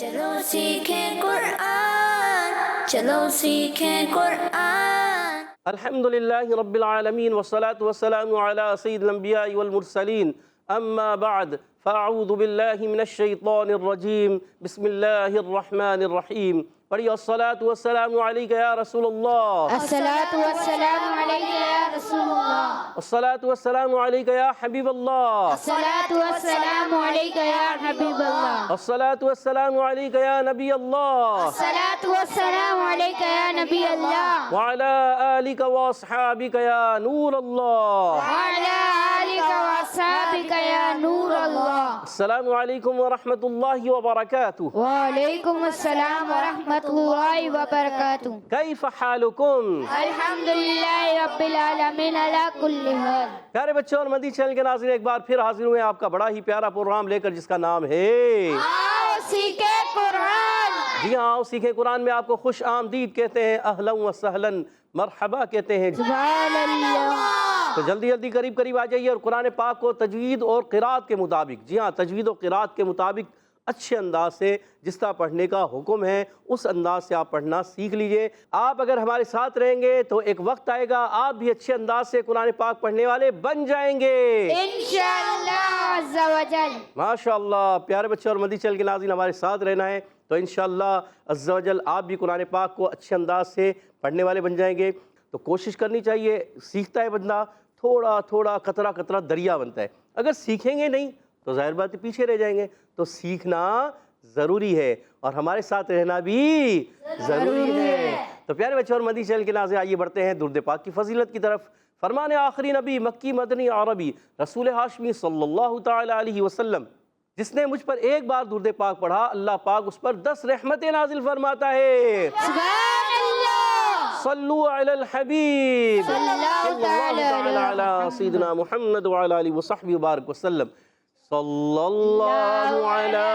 چلو سیکھیں قرآن، چلو سیکھیں قرآن۔ الحمدللہ رب العالمین والصلاة والسلام علی سید الانبیاء والمرسلین، اما بعد فاعوذ باللہ من الشیطان الرجیم، بسم اللہ الرحمن الرحیم۔ پڑھیے الصلاة والسلام علیک یا رسول اللہ، الصلاۃ والسلام علیک یا رسول اللہ، الصلاة والسلام علیک یا حبیب اللہ، الصلاۃ والسلام علیک یا حبیب اللہ، الصلاة والسلام علیک یا نبی اللہ، الصلاۃ والسلام علیک یا نبی اللہ، وعلی آلک واصحابک یا نور اللہ۔ وعلی آلک واصحابک یا نور اللہ۔ السلام علیکم ورحمۃ اللہ وبرکاتہ۔ وعلیکم السلام ورحمۃ اللہ وبرکاتہ۔ کیف حالکم؟ الحمدللہ رب العالمین علی کل حال۔ پیارے بچوں اور مدنی چینل کے ناظرین، ایک بار پھر حاضر ہوئے ہیں آپ کا بڑا ہی پیارا پروگرام لے کر، جس کا نام ہے آؤ سیکھیں قرآن۔ جی ہاں، آؤ سیکھیں قرآن میں آپ کو خوش آمدید کہتے ہیں، اہلا و سہلا، مرحبا کہتے ہیں۔ سبحان اللہ۔ تو جلدی جلدی قریب آ جائیے اور قرآن پاک کو تجوید اور قرات کے مطابق، جی ہاں تجوید و قرات کے مطابق اچھے انداز سے جس طرح پڑھنے کا حکم ہے اس انداز سے آپ پڑھنا سیکھ لیجئے۔ آپ اگر ہمارے ساتھ رہیں گے تو ایک وقت آئے گا آپ بھی اچھے انداز سے قرآن پاک پڑھنے والے بن جائیں گے انشاءاللہ عز و جل۔ ماشاءاللہ۔ پیارے بچے اور مدنی چینل کے ناظرین، ہمارے ساتھ رہنا ہے تو انشاءاللہ عز و جل آپ بھی قرآن پاک کو اچھے انداز سے پڑھنے والے بن جائیں گے۔ تو کوشش کرنی چاہیے، سیکھتا ہے بندہ تھوڑا تھوڑا قطرہ قطرہ دریا بنتا ہے۔ اگر سیکھیں گے نہیں تو ظاہر بات ہے پیچھے رہ جائیں گے۔ تو سیکھنا ضروری ہے اور ہمارے ساتھ رہنا بھی ضروری ہے۔ تو پیارے بچے اور مدنی چینل کے ناظرین، آئیے بڑھتے ہیں درود پاک کی فضیلت کی طرف۔ فرمان آخری نبی مکی مدنی عربی رسول ہاشمی صلی اللہ تعالی علیہ وسلم، جس نے مجھ پر ایک بار درود پاک پڑھا اللہ پاک اس پر 10 رحمتیں نازل فرماتا ہے۔ سبحان اللہ۔ صلو علی الحبیب صلی اللہ تعالی علی سیدنا محمد وعلی آلہ وصحبہ وبارک وسلم۔ صلی اللہ علی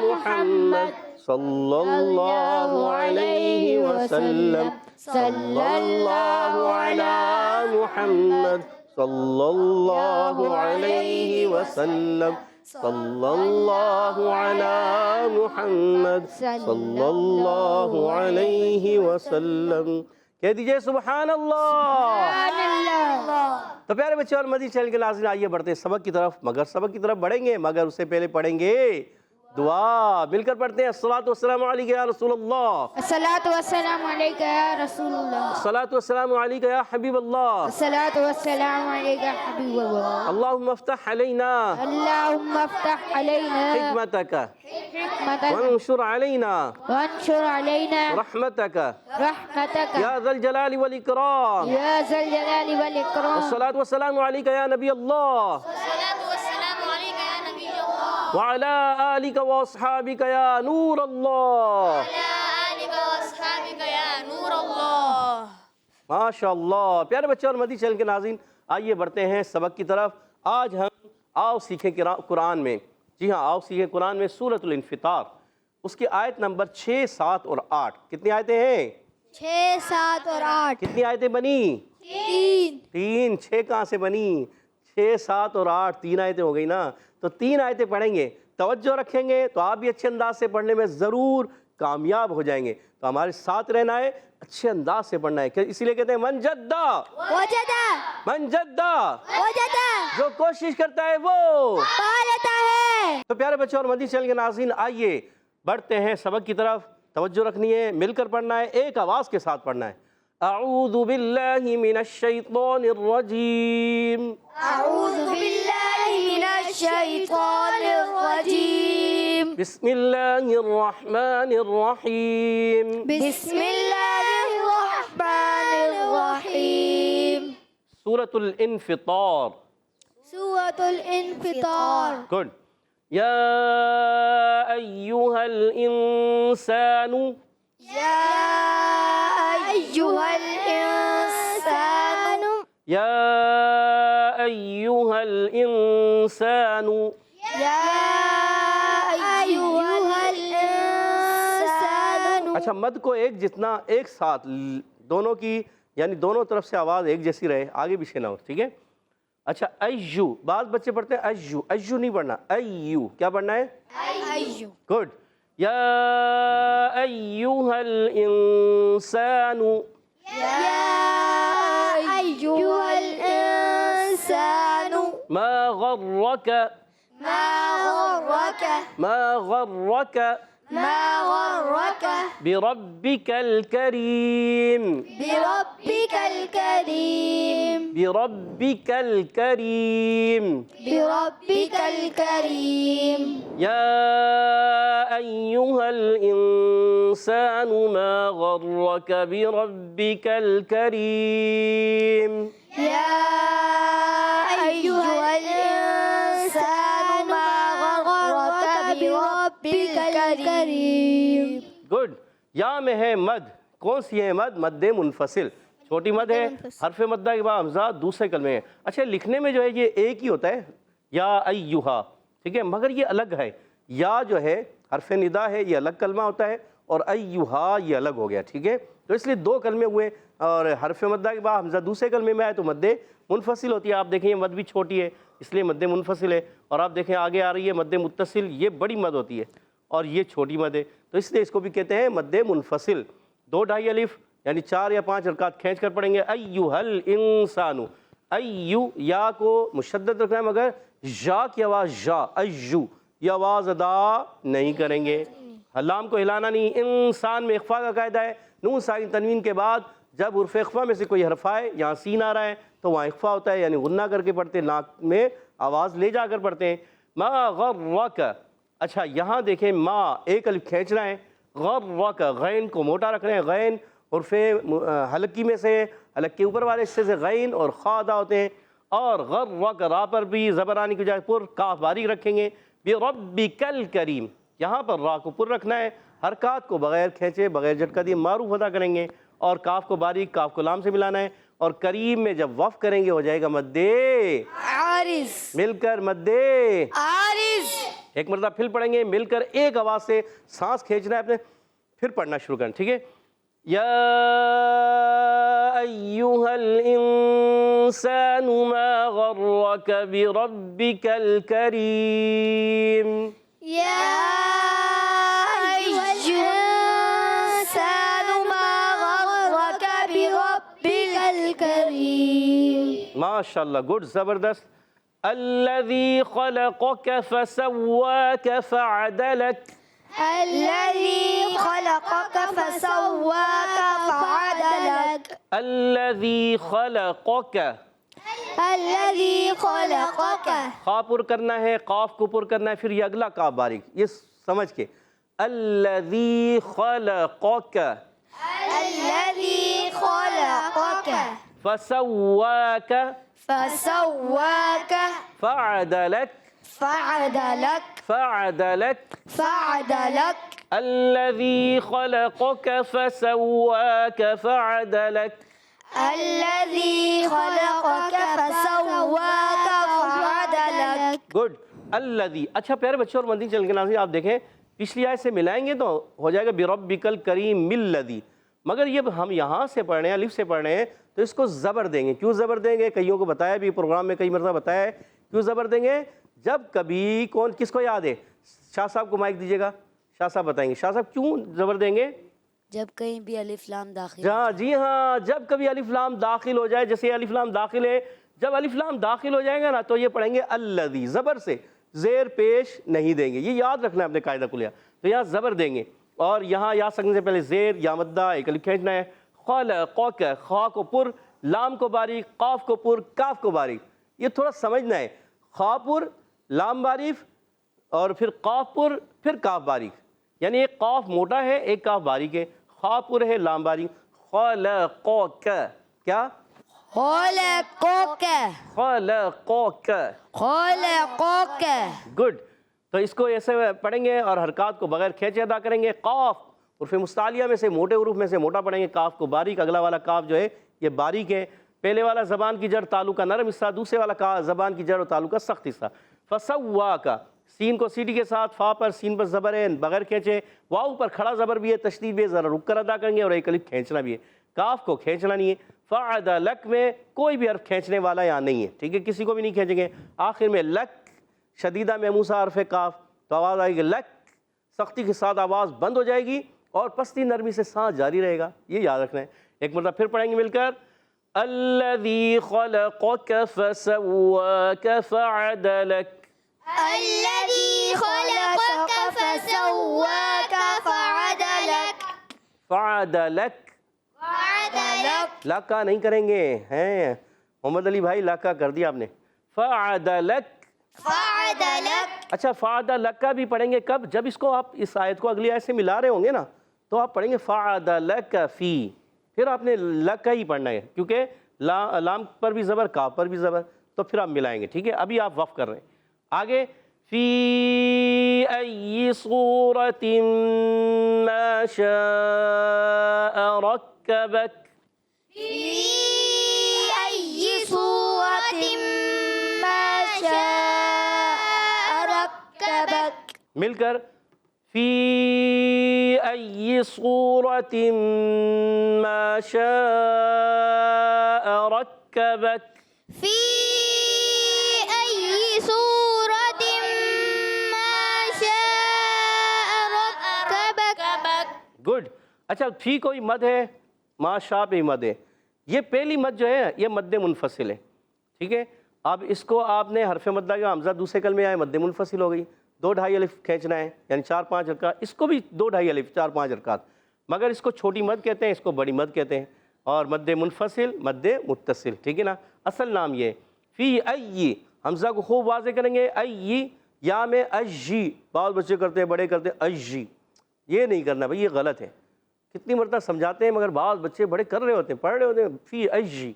محمد صلی اللہ علیہ وسلم، صلی اللہ علی محمد صلی اللہ علیہ وسلم، صلی اللہ علی محمد صلی اللہ علیہ وسلم۔ کہہ دیجئے سبحان اللہ۔ سبحان اللہ۔ تو پیارے بچے اور مدنی چینل کے ناظرین، آئیے بڑھتے ہیں سبق کی طرف، مگر سبق کی طرف بڑھیں گے مگر اس سے پہلے پڑھیں گے دعا۔ مل کر پڑھتے ہیں الصلاۃ والسلام علیک یا رسول اللہ، الصلاۃ والسلام علیک یا رسول اللہ، الصلاۃ والسلام علیک یا حبیب اللہ، الصلاۃ والسلام علیک یا حبیب اللہ۔ اللہم افتح علینا اللہم افتح علینا حکمتک حکمتک وانشر علینا وانشر علینا رحمتک رحمتک یا ذا الجلال والاکرام۔ یا ذا الجلال والاکرام۔ الصلاۃ والسلام علیک یا نبی اللہ وعلی آلک واصحابک یا نور اللہ۔ ماشاءاللہ۔ پیارے بچے اور مدنی چینل کے ناظرین، آئیے بڑھتے ہیں سبق کی طرف۔ آج ہم آؤ سیکھیں قرآن میں، جی ہاں آؤ سیکھیں قرآن میں سورۃ الانفطار، اس کی آیت نمبر 6، 7 اور 8۔ کتنی آیتیں ہیں؟ 6، 7 اور 8۔ کتنی آیتیں بنی؟ 3۔ 6 کہاں سے بنی؟ 6، 7 اور 8، 3 آیتیں ہو گئی نا۔ تو 3 آیتیں پڑھیں گے، توجہ رکھیں گے تو آپ بھی اچھے انداز سے پڑھنے میں ضرور کامیاب ہو جائیں گے۔ تو ہمارے ساتھ رہنا ہے، اچھے انداز سے پڑھنا ہے، اسی لیے کہتے ہیں من جدہ وجدہ من جدہ، وجدہ جو کوشش کرتا ہے وہ پا لیتا ہے۔ تو پیارے بچوں اور مدنی چینل کے ناظرین، آئیے بڑھتے ہیں سبق کی طرف۔ توجہ رکھنی ہے، مل کر پڑھنا ہے، ایک آواز کے ساتھ پڑھنا ہے۔ اعوذ باللہ من الشیطان الرجیم، اعوذ باللہ من الشیطان الرجیم، بسم اللہ الرحمن الرحیم۔ بسم اللہ الرحمن الرحیم۔ سورۃ الانفطار۔ سورۃ الانفطار۔ گڈ۔ یا ایہا الانسان، یا ایہا الانسان، یا ایہا الانسان۔ یا ایہا الانسان۔ اچھا، مد کو ایک جتنا ایک ساتھ دونوں کی، یعنی دونوں طرف سے آواز ایک جیسی رہے، آگے پیچھے نہ ہو، ٹھیک ہے؟ اچھا، ایو، بعض بچے پڑھتے ہیں ایو، ایو نہیں پڑھنا، ایو، کیا پڑھنا ہے؟ ایو۔ گڈ۔ یا ایھا الانسان أيها الإنسان ما غرک ما غرك بربک الکریم بربك الكريم بربک الکریم بربك الكريم یا ایھا الانسان ما غرک بربک الکریم يا أيها الإنسان ما غرك بربك الكريم گڈ یا میں ہے مد، کون سی ہے مد؟ مد منفصل، چھوٹی مد ہے، حرف مدہ کے بعد حمزہ دوسرے کلمے ہیں۔ اچھا لکھنے میں جو ہے یہ ایک ہی ہوتا ہے، یا ایھا، ٹھیک ہے، مگر یہ الگ ہے۔ یا جو ہے حرف ندا ہے، یہ الگ کلمہ ہوتا ہے، اور ایھا یہ الگ ہو گیا، ٹھیک ہے، تو اس لیے دو کلمے ہوئے، اور حرف مدہ کے بعد حمزہ دوسرے کلمے میں آئے تو مد منفصل ہوتی ہے۔ آپ دیکھیں یہ مد بھی چھوٹی ہے اس لیے مد منفصل ہے، اور آپ دیکھیں آگے آ رہی ہے مد متصل، یہ بڑی مد ہوتی ہے اور یہ چھوٹی مد ہے، تو اس لیے اس کو بھی کہتے ہیں مد منفصل۔ 2 ڈھائی الف یعنی 4 یا 5 حرکات کھینچ کر پڑھیں گے۔ ایھا الانسان، ایو یا کو مشدد رکھنا ہے، مگر یا کی آواز یا، ایو یہ آواز ادا نہیں کریں گے، لام کو ہلانا نہیں۔ انسان میں اخفا کا قاعدہ ہے، نون ساکن تنوین کے بعد جب حرف اخفا میں سے کوئی حرف آئے، یہاں سین آ رہا ہے تو وہاں اخفا ہوتا ہے، یعنی غنہ کر کے پڑھتے ہیں، ناک میں آواز لے جا کر پڑھتے ہیں۔ ما غرک، اچھا یہاں دیکھیں ما ایک الف کھینچنا ہے، غرک غین کو موٹا رکھ رہے ہیں، غین حرف حلقی میں سے، حلق کے اوپر والے حصے سے غین اور خا ادا ہوتے ہیں، اور غرک را پر بھی زبر آنے کی بجائے پر کاف باریک رکھیں گے۔ بربک الکریم، یہاں پر را کو پر رکھنا ہے، حرکات کو بغیر کھینچے بغیر جھٹکا دیے معروف ادا کریں گے، اور کاف کو باریک، کاف کو لام سے ملانا ہے، اور کریم میں جب وقف کریں گے ہو جائے گا مد عارض مل کر مد۔ عارض ایک مرتبہ پھر پڑھیں گے مل کر، ایک آواز سے سانس کھینچنا ہے اپنے، پھر پڑھنا شروع کریں، ٹھیک ہے۔ یا ایھا الانسان ما غرک بربک الکریم يا أيها الإنسان ما غرك بربك الكريم ماشاءاللہ، گڈ، زبردست۔ الذی خلقک فسواک فعدلک، الذي خلقك فسواك فعدلك الذی خلقک، الذي خلقك خا پر کرنا ہے، قاف کو پر کرنا ہے، پھر یہ اگلا کاف باریک، یہ سمجھ کے، الذی خلقک الذي خلقك فسواک فسواك فعدلک فعدلك فعدلک فعدلك الذی خلقک فسواک فعدلک۔ الذي خلقك فسواك فعدلك گڈ، الذی۔ اچھا پیارے بچوں اور مدنی چینل کے ناظرین، آپ دیکھیں پچھلی آیت سے ملائیں گے تو ہو جائے گا بربک الکریم ملذی، مگر یہ ہم یہاں سے پڑھ رہے ہیں، الف سے پڑھ رہے ہیں، تو اس کو زبر دیں گے۔ کیوں زبر دیں گے؟ کئیوں کو بتایا بھی پروگرام میں، کئی مرتبہ بتایا ہے کیوں زبر دیں گے۔ جب کبھی کون کس کو یاد ہے؟ شاہ صاحب کو مائک دیجیے گا، شاہ صاحب بتائیں گے۔ شاہ صاحب کیوں زبر دیں گے؟ جب کہیں بھی الف لام داخل جی ہاں، جب کبھی الف لام داخل ہو جائے، جیسے الف لام داخل ہے، جب الف لام داخل ہو جائے گا نا تو یہ پڑھیں گے الذی، زبر سے، زیر پیش نہیں دیں گے، یہ یاد رکھنا ہے اپنے قاعدہ کلیہ۔ تو یہاں زبر دیں گے، اور یہاں یا سکنے سے پہلے زیر یا مدہ ایک الف کھینچنا ہے۔ خلقک، خا کو پر، لام کو باریک، قاف کو پر، کاف کو باریک، یہ تھوڑا سمجھنا ہے، خا پر، لام باریک، اور پھر قاف پر، پھر کاف باریک، یعنی ایک قاف موٹا ہے ایک کاف باریک ہے، خا پر ہے لام باریک۔ خلقک، کیا؟ خلقک خلقک، خلقک گڈ۔ تو اس کو ایسے پڑھیں گے اور حرکات کو بغیر کھینچے ادا کریں گے۔ قاف حروف مستعلیہ میں سے موٹے حروف میں سے موٹا پڑھیں گے، کاف کو باریک، اگلا والا کاف جو ہے یہ باریک ہے، پہلے والا زبان کی جڑ تالو کا نرم حصہ، دوسرے والا زبان کی جڑ اور تالو کا سخت حصہ۔ فسواک، سین کو سیٹی کے ساتھ، فا پر سین پر زبر ہے بغیر کھینچے، واو پر کھڑا زبر بھی ہے، تشدید بھی ہے، ذرا رک کر ادا کریں گے، اور ایک الف کھینچنا بھی ہے، کاف کو کھینچنا نہیں ہے۔ فعدلک میں کوئی بھی حرف کھینچنے والا یہاں نہیں ہے، ٹھیک ہے، کسی کو بھی نہیں کھینچیں گے۔ آخر میں لک، شدیدہ محموسہ حرف کاف، تو آواز آئے گی لک، سختی کے ساتھ آواز بند ہو جائے گی اور پستی نرمی سے سانس جاری رہے گا، یہ یاد رکھنا ہے۔ ایک مرتبہ پھر پڑھیں گے مل کر، الذی خلقک فسواک فعدلک۔ الذي خلقك فسواك فعدلك فعدلک، فعدلك لاکا نہیں کریں گے، ہیں محمد علی بھائی لاکا کر دیا آپ نے، فعدلک۔ فعدلك اچھا فعدلک بھی پڑھیں گے کب؟ جب اس کو آپ اس آیت کو اگلی آیت سے ملا رہے ہوں گے نا تو آپ پڑھیں گے فعدلک فی، پھر آپ نے لک ہی پڑھنا ہے کیونکہ لام پر بھی زبر، کاف پر بھی زبر، تو پھر آپ ملائیں گے، ٹھیک ہے؟ ابھی آپ وقف کر رہے ہیں آگے، فی ای صورت ما شاء رکبک۔ في أي صورة ما شاء ركبك مل کر، فی ای صورت ما شاء رکبک۔ في أي صورة ما شاء ركبك گڈ۔ اچھا فی کوئی مد ہے، ما شاء پہ مد ہے، یہ پہلی مد جو ہے یہ مد منفصل ہے، ٹھیک ہے؟ اب اس کو آپ نے حرف مدہ کا حمزہ دوسرے کلمے آئے، مد منفصل ہو گئی، 2 ڈھائی الف کھینچنا ہے، یعنی 4-5 حرکات، اس کو بھی 2 ڈھائی الف 4-5 حرکات، مگر اس کو چھوٹی مد کہتے ہیں، اس کو بڑی مد کہتے ہیں، اور مد منفصل، مد متصل، ٹھیک ہے نا؟ اصل نام یہ فی ای، حمزہ کو خوب واضح کریں گے، ای یا میں اجی، بعض بچے کرتے ہیں بڑے کرتے ہیں اجی، یہ نہیں کرنا بھائی، یہ غلط ہے، کتنی مرتبہ سمجھاتے ہیں مگر بعض بچے بڑے کر رہے ہوتے ہیں، پڑھ رہے ہوتے ہیں فی ای،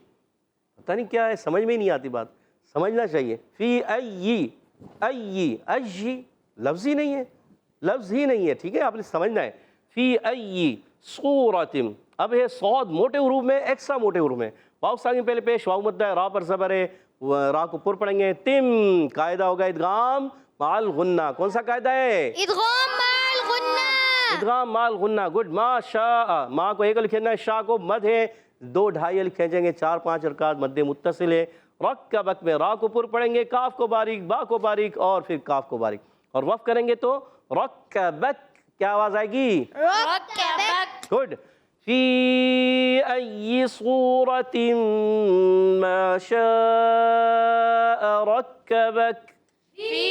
پتہ نہیں کیا ہے، سمجھ میں ہی نہیں آتی بات، سمجھنا چاہیے فی ای، ای اجی لفظ ہی نہیں ہے، لفظ ہی نہیں ہے، ٹھیک ہے؟ آپ نے سمجھنا ہے فی ای صورت، اب ہے صاد موٹے حروف میں، ایکسٹرا موٹے حروف میں، واو ساکن پہلے پیش، واو مدہ ہے، را پر زبر ہے، را کو پر پڑھیں گے، تم قاعدہ ہوگا ادغام مع الغنہ، کون سا قاعدہ ہے؟ إدغام مع الغنة ادغام مع الغنہ، گڈ۔ ما شاء، ما کو ایک الف کھینچنا ہے، شاء کو مد ہے، 2 ڈھائی الف کھینچیں گے، 4-5 حرکات، مد متصل ہے، رکبک میں را کو پر پڑھیں گے، کاف کو باریک، با کو باریک اور پھر کاف کو باریک، اور وقف کریں گے تو رکبک، کیا آواز آئے گی؟ ركبك گڈ۔ فی ای صورت ما شاء رکبک۔ في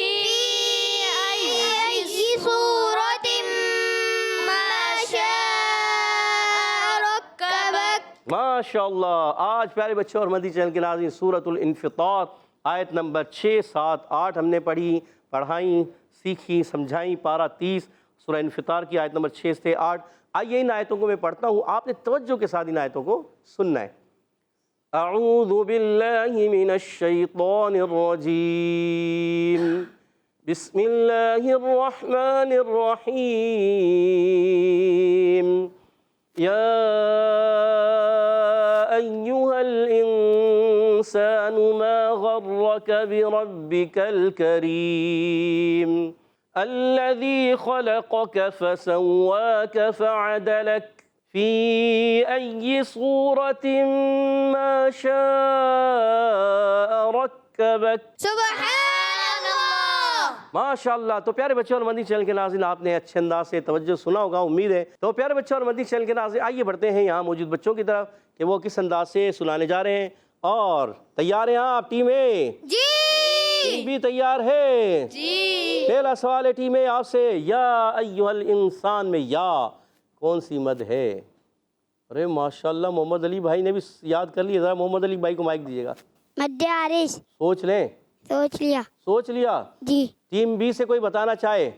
أي صورة ما شاء ركبك ماشاء اللہ۔ آج پیارے بچوں اور مدی چینل کے ناظرین، سورۃ الانفطار آیت نمبر 6، 7، 8 ہم نے پڑھی، پڑھائیں، سیکھی، سمجھائیں، پارہ 30 سورہ انفطار کی آیت نمبر 6 سے 8۔ آئیے ان آیتوں کو میں پڑھتا ہوں، آپ نے توجہ کے ساتھ ان آیتوں کو سننا ہے۔ اعوذ باللہ من الشیطان الرجیم، بسم اللہ الرحمن الرحیم، یا ایہا الانسان ما غرک بربک الکریم، الذي خلقك فسواك فعدلك في أي صورة ما شاء ركبك۔ سبحان الله۔ ماشاء اللہ۔ تو پیارے بچوں اور مدنی چینل کے ناظرین، آپ نے اچھے انداز سے توجہ سنا ہوگا، امید ہے۔ تو پیارے بچوں اور مدنی چینل کے ناظرین، آئیے بڑھتے ہیں یہاں موجود بچوں کی طرف کہ وہ کس انداز سے سنانے جا رہے ہیں، اور تیار ہیں آپ ٹیم اے؟ جی ٹیم بی تیار ہے؟ جی پہلا سوال ہے ٹیم اے آپ سے، یا ایہا الانسان میں یا کون سی مد ہے؟ ارے ماشاءاللہ محمد علی بھائی نے بھی یاد کر لیا، ذرا محمد علی بھائی کو مائک دیجیے گا، مد عارض سوچ لیں۔ سوچ لیا سوچ لیا؟ جی ٹیم بی سے کوئی بتانا چاہے؟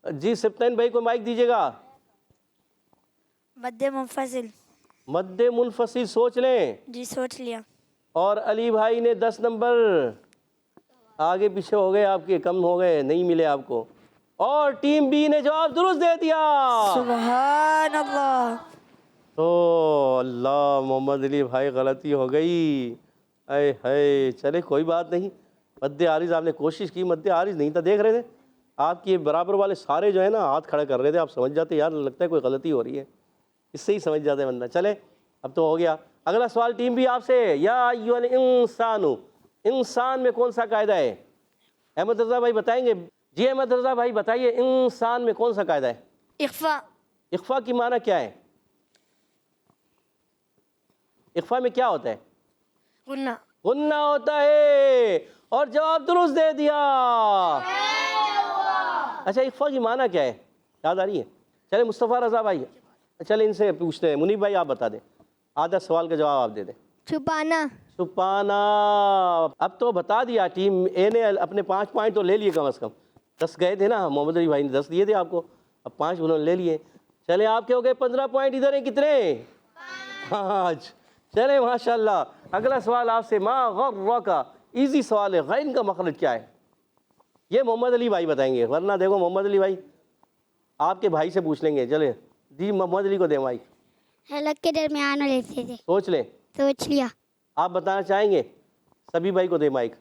جی سبطین بھائی کو مائک دیجیے گا۔ مد منفصل مد منفصل سوچ لیں۔ جی سوچ لیا اور علی بھائی نے 10 نمبر آگے پیچھے ہو گئے، آپ کے کم ہو گئے، نہیں ملے آپ کو، اور ٹیم بی نے جواب درست دے دیا۔ سبحان اللہ۔ تو اللہ محمد علی بھائی غلطی ہو گئی، اے ہے، چلے کوئی بات نہیں، مد عارض آپ نے کوشش کی، مد عارض نہیں تھا، دیکھ رہے تھے آپ کے برابر والے سارے جو ہے نا ہاتھ کھڑا کر رہے تھے، آپ سمجھ جاتے یار لگتا ہے کوئی غلطی ہو رہی ہے، اس سے ہی سمجھ جاتے ہیں بندہ۔ چلے اب تو ہو گیا۔ اگلا سوال ٹیم بھی آپ سے، یا ایھا الانسان، انسان میں کون سا قاعدہ ہے؟ احمد رضا بھائی بتائیں گے، جی احمد رضا بھائی بتائیے انسان میں کون سا قاعدہ ہے؟ اخفا. اخفا کی معنی کیا ہے؟ اخفا میں کیا ہوتا ہے؟ غنہ. غنہ ہوتا ہے، اور جواب درست دے دیا. اچھا اخفا کی معنی کیا ہے، یاد آ رہی ہے؟ چلے مصطفیٰ رضا بھائی، چلے ان سے پوچھتے ہیں. منیب بھائی آپ بتا دیں، آدھا سوال کا جواب آپ دے دیں. چھپانا. چھپانا. اب تو بتا دیا، ٹیم اے نے اپنے 5 پوائنٹ تو لے لیے کم از کم. 10 گئے تھے نا، محمد علی بھائی نے 10 دیے تھے آپ کو، اب 5 انہوں نے لے لیے. چلے آپ کے ہو گئے 15 پوائنٹ. ادھر ہیں کتنے؟ 5. چلے ماشاءاللہ. اگلا سوال آپ سے، ما غرک، ایزی سوال ہے، غین کا مخرج کیا ہے؟ یہ محمد علی بھائی بتائیں گے، ورنہ دیکھو محمد علی بھائی آپ کے بھائی سے پوچھ لیں گے. چلے جی محمد علی کو دیں مائک. حلق کے درمیان والے حصے سے. سوچ لیں. سوچ لیا. آپ بتانا چاہیں گے؟ سبھی بھائی کو دیں مائک.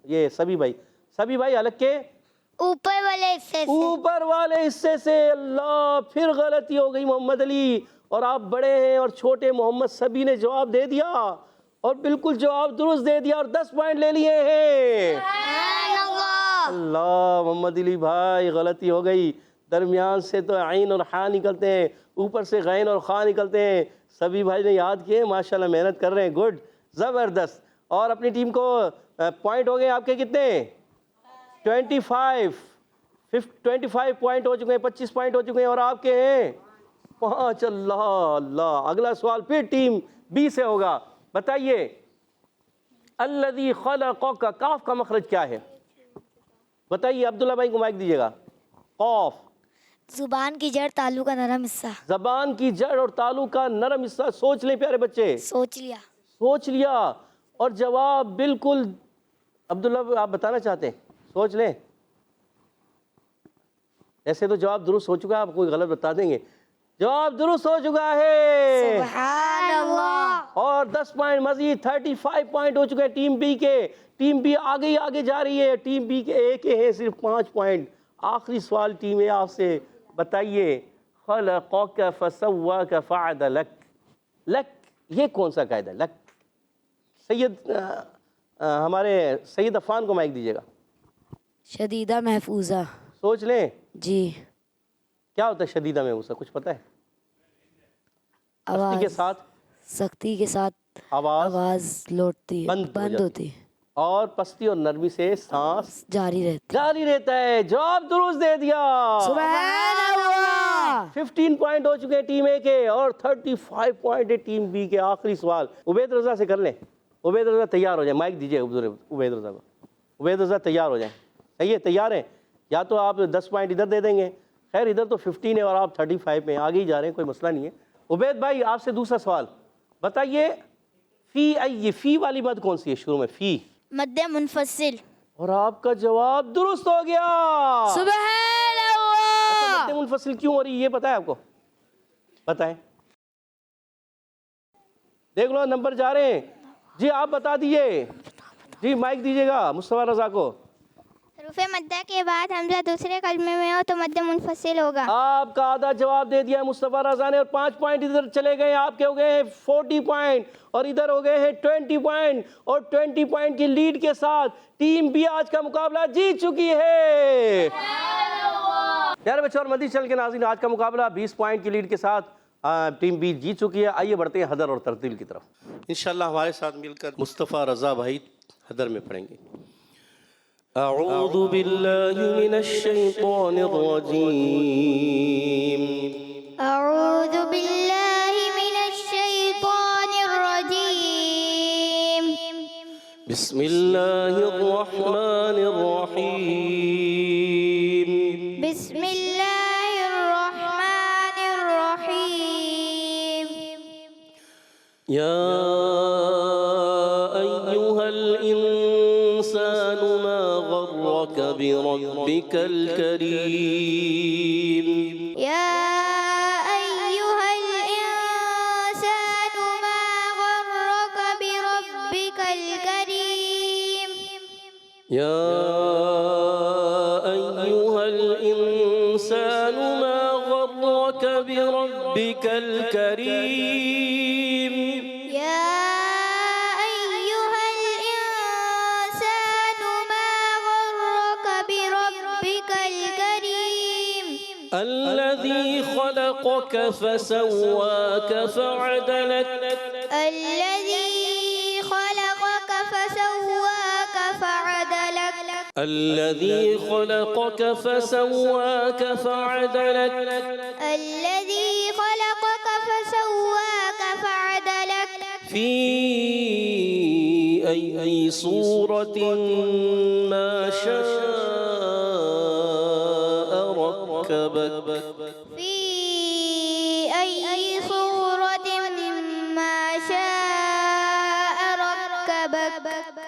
یہ سبھی بھائی حلق کے اوپر والے حصے سے. اوپر والے حصے سے. اللہ، پھر غلطی ہو گئی محمد علی. اور آپ بڑے ہیں اور چھوٹے محمد سبھی نے جواب دے دیا اور بالکل جواب درست دے دیا اور 10 پوائنٹ لے لیے ہیں. اللہ، محمد علی بھائی غلطی ہو گئی. درمیان سے تو عین اور حا نکلتے ہیں، اوپر سے غین اور خا نکلتے ہیں. سبھی بھائی نے یاد کیے، ماشاءاللہ محنت کر رہے ہیں. گڈ، زبردست. اور اپنی ٹیم کو پوائنٹ ہو گئے آپ کے کتنے؟ 25 پوائنٹ ہو چکے ہیں، 25 پوائنٹ ہو چکے ہیں. اور آپ کے ہیں 5. اللہ اللہ. اگلا سوال پھر ٹیم بی سے ہوگا. بتائیے، الذی خلقک، کاف کا مخرج کیا ہے؟ بتائیے. عبداللہ بھائی کو مائک دیجیے گا. قاف. زبان کی جڑ، تالو کا نرم حصہ. زبان کی جڑ اور تالو کا نرم حصہ. سوچ لیں پیارے بچے. سوچ لیا. سوچ لیا اور جواب بالکل. عبداللہ آپ بتانا چاہتے ہیں؟ سوچ لیں. ایسے تو جواب درست ہو چکا ہے، آپ کوئی غلط بتا دیں گے. جواب درست ہو چکا ہے. سبحان اللہ. اور 10 پوائنٹ مزید 35 پوائنٹ ہو چکے ہیں ٹیم بی کے. ٹیم بی آگے جا رہی ہے. ٹیم بی کے ایک ہیں صرف 5 پوائنٹ. آخری سوال ٹیم اے آپ سے. بتائیے، خلقک فسواک فعدلک. لک یہ کون سا قاعدہ ہے؟ لک. سید ہمارے سید عفان کو مائک دیجیے گا. شدیدہ محفوظہ. سوچ لیں. جی. کیا ہوتا ہے شدیدہ میں اسے کچھ پتہ ہے؟ سختی کے ساتھ. سختی کے ساتھ آواز لوٹتی ہے، بند ہوتی ہے، اور پستی اور نرمی سے سانس جاری رہتا ہے. جواب درست دے دیا. سبحان اللہ. 15 پوائنٹ ہو چکے ہیں ٹیم اے کے اور 35 پوائنٹ ہے ٹیم بی کے. آخری سوال عبید رضا سے کر لیں. عبید رضا تیار ہو جائیں. مائک دیجیے عبید رضا کو. عبید رضا تیار ہو جائیں. صحیح ہے، تیار ہیں؟ یا تو آپ 10 پوائنٹ ادھر دے دیں گے. خیر ادھر تو 15 ہے اور آپ 35 پہ آگے ہی جا رہے ہیں، کوئی مسئلہ نہیں ہے. عبید بھائی آپ سے دوسرا سوال. بتائیے، فی والی مد کون سی ہے شروع میں؟ فی مد منفصل. اور آپ کا جواب درست ہو گیا. سبحان اللہ. مد منفصل کیوں ہو رہی ہے یہ پتہ ہے آپ کو؟ بتائیں. دیکھ لو نمبر جا رہے ہیں. جی آپ بتا دیجئے. جی مائک دیجیے گا مصطفیٰ رضا کو. حروف مدہ کے بعد حمزہ دوسرے کلمے میں ہو تو مد منفصل ہوگا. آپ کا آدھا جواب دے دیا مصطفیٰ رضا نے اور 5 پوائنٹ ادھر چلے گئے. آپ کے ہو گئے ہیں 40 پوائنٹ اور ادھر ہو گئے ہیں 20 پوائنٹ. اور 20 پوائنٹ کی لیڈ کے ساتھ ٹیم بی آج کا مقابلہ جیت چکی ہے. پیارے بچوں اور مدنی چینل کے ناظرین، آج کا مقابلہ 20 پوائنٹ کی لیڈ کے ساتھ ٹیم بی جیت چکی ہے. آئیے بڑھتے ہیں حدر اور ترتیل کی طرف. انشاءاللہ ہمارے ساتھ مل کر مصطفیٰ رضا بھائی حدر میں پڑھیں گے. اعوذ باللہ من الشیطان الرجیم. اعوذ باللہ من الشیطان الرجیم. بسم اللہ الرحمن الرحیم. بسم اللہ الرحمن الرحیم. یا ایہا الانسان ما غرک بربک الکریم. یا ایہا الانسان ما غرک بربک الکریم. یا ایہا الانسان ما غرک بربک الکریم. یا ایہا الانسان ما غرک بربک خلقك فسواك فعدلك الذي خلقك فسواك فعدلك الذي خلقك فسواك فعدلك في أي صورة ما شاء ركبك في أي صورة ما شاء ركبك.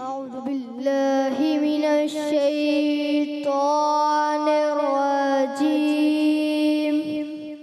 أعوذ بالله من الشيطان الرجيم.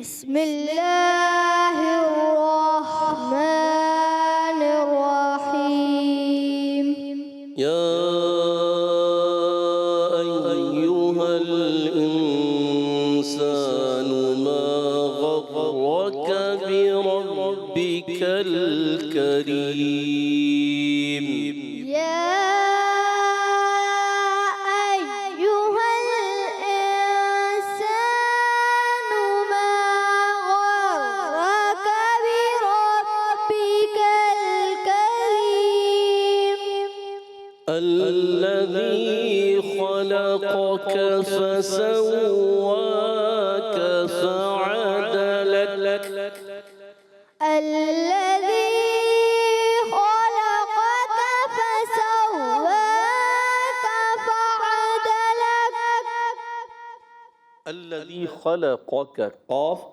بسم الله الرحمن الرحيم. يا أيها الإنسان ما غرك بربك الكريم. يا أيها الإنسان ما غرك بربك الكريم. الذي خلقك فسواك فعدلك الذي خلقك فسواك فعدلك. الذي خلقك قاف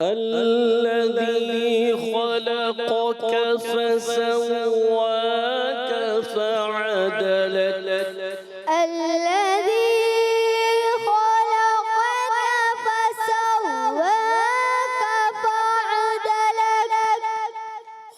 الذي خلقك فسواك فعدلك الذي خلقك فسواك فعدلك.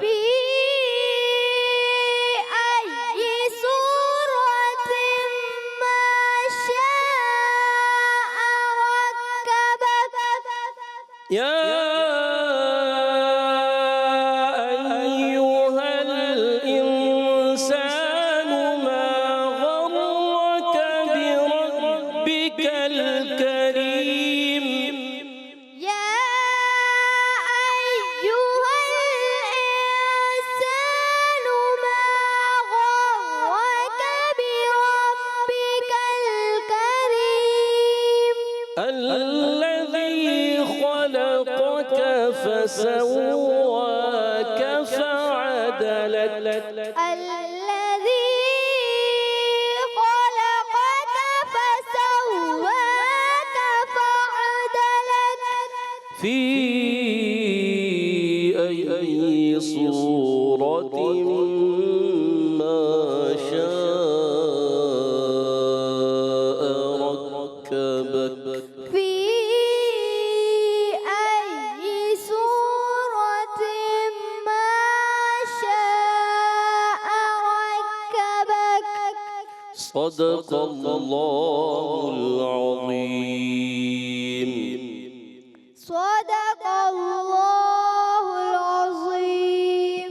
في أي صورة ما شاء ركبك. يا أيها الإنسان ما غرك بربك الكريم. يا أيها الإنسان ما غرك بربك الكريم. الذي خلقك فسواك فعدلك الذي خلقك فسواك فعدلك في أي صورة ما شاء ركبك في أي صورة ما شاء ركبك. صدق الله العظيم. صدق الله العظيم.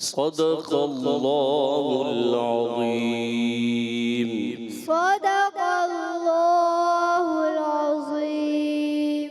صدق الله العظيم. صدق الله العظيم.